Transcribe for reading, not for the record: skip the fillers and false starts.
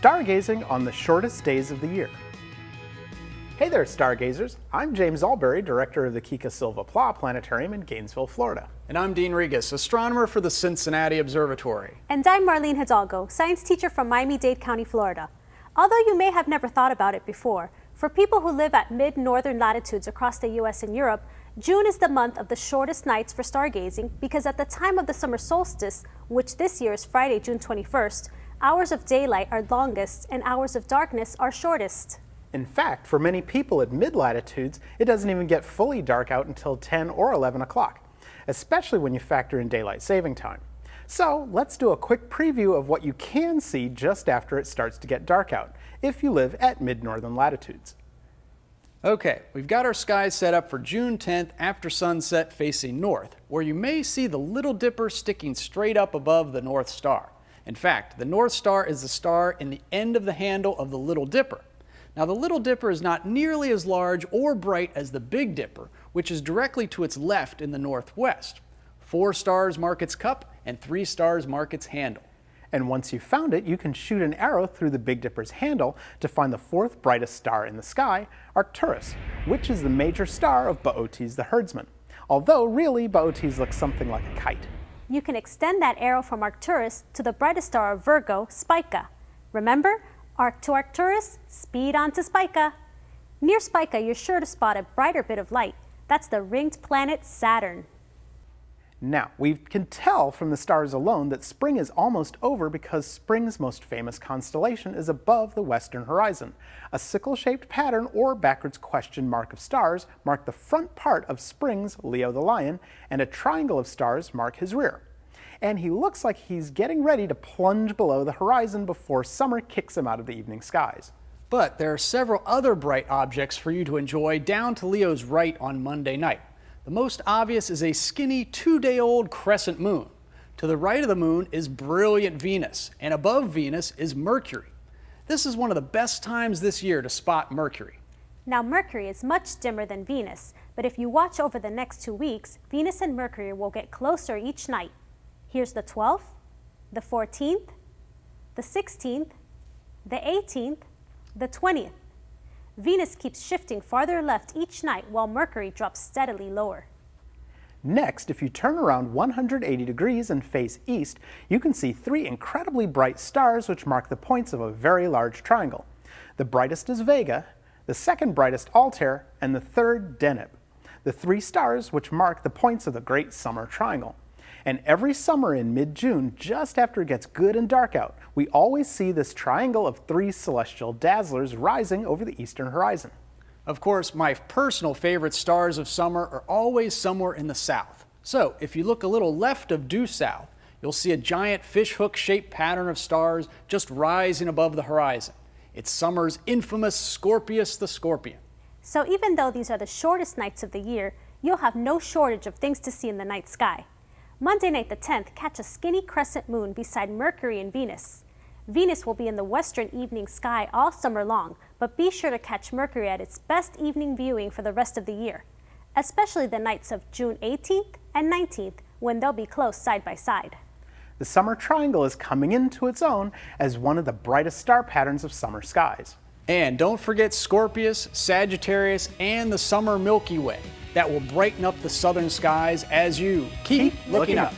Stargazing on the shortest days of the year. Hey there, stargazers. I'm James Albury, director of the Kika Silva Pla Planetarium in Gainesville, Florida. And I'm Dean Regas, astronomer for the Cincinnati Observatory. And I'm Marlene Hidalgo, science teacher from Miami-Dade County, Florida. Although you may have never thought about it before, for people who live at mid-northern latitudes across the U.S. and Europe, June is the month of the shortest nights for stargazing because at the time of the summer solstice, which this year is Friday, June 21st, hours of daylight are longest and hours of darkness are shortest. In fact, for many people at mid-latitudes, it doesn't even get fully dark out until 10 or 11 o'clock, especially when you factor in daylight saving time. So let's do a quick preview of what you can see just after it starts to get dark out, if you live at mid-northern latitudes. Okay, we've got our skies set up for June 10th after sunset facing north, where you may see the Little Dipper sticking straight up above the North Star. In fact, the North Star is the star in the end of the handle of the Little Dipper. Now, the Little Dipper is not nearly as large or bright as the Big Dipper, which is directly to its left in the northwest. 4 stars mark its cup and 3 stars mark its handle. And once you've found it, you can shoot an arrow through the Big Dipper's handle to find the 4th brightest star in the sky, Arcturus, which is the major star of Boötes the herdsman. Although, really, Boötes looks something like a kite. You can extend that arrow from Arcturus to the brightest star of Virgo, Spica. Remember, arc to Arcturus, speed on to Spica. Near Spica, you're sure to spot a brighter bit of light. That's the ringed planet Saturn. Now, we can tell from the stars alone that spring is almost over because spring's most famous constellation is above the western horizon. A sickle-shaped pattern or backwards question mark of stars mark the front part of spring's Leo the Lion, and a triangle of stars mark his rear. And he looks like he's getting ready to plunge below the horizon before summer kicks him out of the evening skies. But there are several other bright objects for you to enjoy down to Leo's right on Monday night. The most obvious is a skinny 2-day-old crescent moon. To the right of the moon is brilliant Venus, and above Venus is Mercury. This is one of the best times this year to spot Mercury. Now, Mercury is much dimmer than Venus, but if you watch over the next 2 weeks, Venus and Mercury will get closer each night. Here's the 12th, the 14th, the 16th, the 18th, the 20th. Venus keeps shifting farther left each night while Mercury drops steadily lower. Next, if you turn around 180 degrees and face east, you can see 3 incredibly bright stars which mark the points of a very large triangle. The brightest is Vega, the second brightest Altair, and the third Deneb. The 3 stars which mark the points of the Great Summer Triangle. And every summer in mid-June, just after it gets good and dark out, we always see this triangle of 3 celestial dazzlers rising over the eastern horizon. Of course, my personal favorite stars of summer are always somewhere in the south. So if you look a little left of due south, you'll see a giant fishhook-shaped pattern of stars just rising above the horizon. It's summer's infamous Scorpius the Scorpion. So even though these are the shortest nights of the year, you'll have no shortage of things to see in the night sky. Monday night the 10th, catch a skinny crescent moon beside Mercury and Venus. Venus will be in the western evening sky all summer long, but be sure to catch Mercury at its best evening viewing for the rest of the year, especially the nights of June 18th and 19th when they'll be close side by side. The summer triangle is coming into its own as one of the brightest star patterns of summer skies. And don't forget Scorpius, Sagittarius, and the summer Milky Way. That will brighten up the southern skies as you keep looking up.